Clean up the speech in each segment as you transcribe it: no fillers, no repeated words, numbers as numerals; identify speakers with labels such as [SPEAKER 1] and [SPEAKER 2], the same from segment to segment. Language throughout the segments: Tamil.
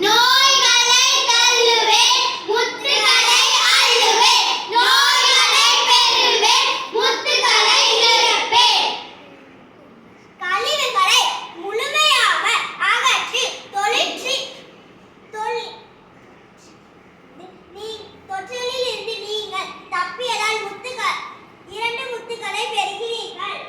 [SPEAKER 1] நோய்களை தள்ளுவேன் முத்துகளை அள்ளுவேன் நோய்களை பெறுவேன் முத்துகளை இழப்பேன். கழிவுகளை முழுமையாக அகற்றி தொற்றிலில் இருந்து நீங்கள் தப்பியதால் இரண்டு முத்துகளை பெறுகிறீர்கள்.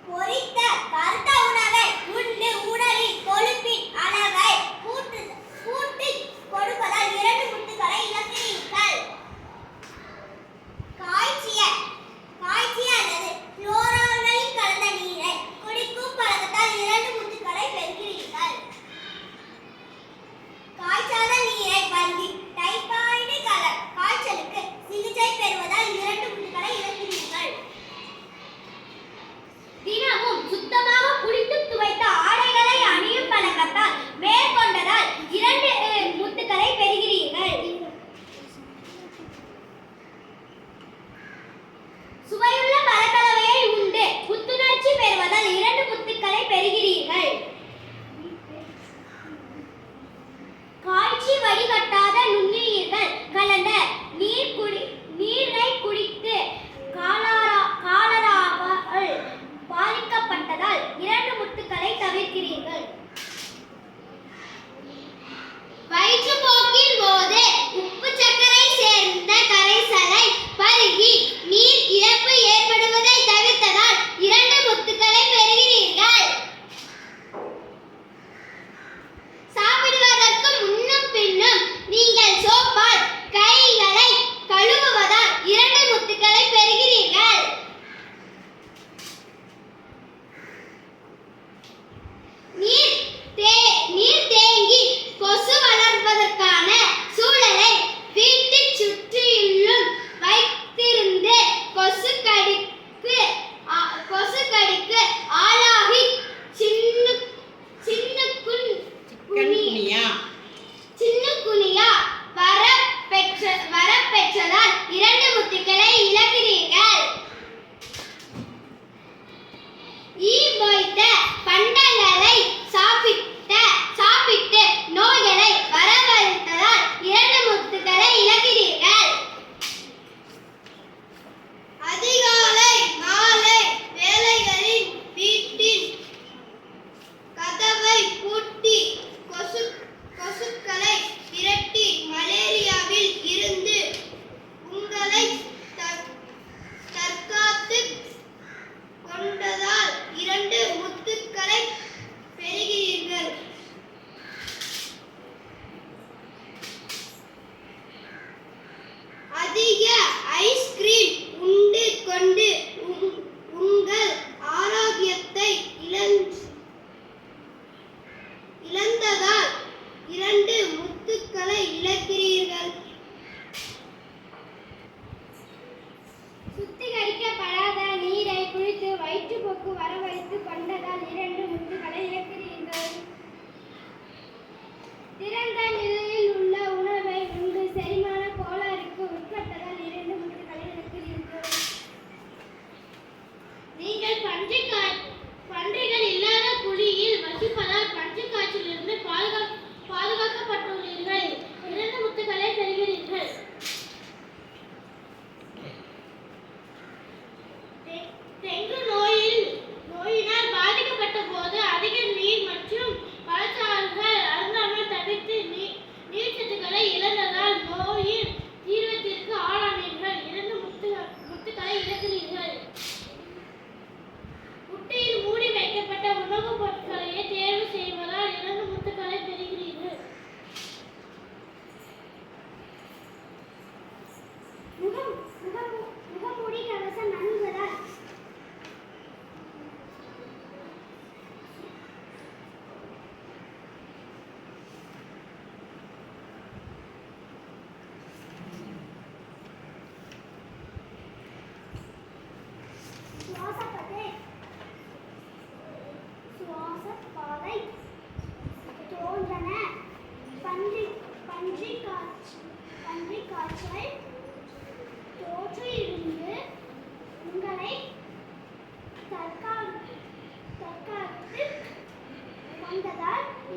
[SPEAKER 1] பொரித்த கருத்த உணவை உண்டு உடலில் கொழுப்பின் அளவை கூட்டி கொடுப்பதால் இரண்டு முத்துகளை இழக்கிறீர்கள். காய்ச்சிய அல்லது குளோரால்களில் கலந்த நீரை குடிக்கும் பழக்கத்தால் இரண்டு முத்துகளை பெறுகிறீர்கள். காய்ச்சாத நீரை பருகி டைபாய்டு காய்ச்சலுக்கு சிகிச்சை பெறுவதால் இரண்டு முத்துகளை இழக்கிறீர்கள். தினமும் சுத்தமாக குளித்து துவைத்த ஆடைகளை அணியும் பழக்கத்தால் மேற்கொண்டதால் இரண்டு முத்துக்களை பெறுகிறீர்கள். சுவையுள்ள பழக்கலவையை உண்டு புத்துணர்ச்சி பெறுவதால் இரண்டு முத்துக்களை பெறுகிறீர்கள். காய்ச்சி வடிகட்டாத நுண்ணுயிர்கள் கலந்த நீரை குடித்து காலராவால் பாதிக்கப்பட்டதால் இரண்டு முத்துக்களை தவிர்க்கிறீர்கள். வயிற்றுப்போக்கின் போது உப்பு சர்க்கரை சேர்ந்த கரைசலை பருகி நீர் இழப்பு ஏற்படுவதை தவிர்த்ததால் இரண்டு முத்துக்களை பெறுகிறீர்கள். சாப்பிடுவதற்கு முன்னும் பின்னும் நீங்கள் சோப்பால் கைகளை கழுவுவதால் இரண்டு முத்துக்களை பெறுகிறீர்கள். நீ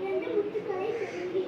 [SPEAKER 1] 2 முத்துக்களை பெறுகிறீர்கள்.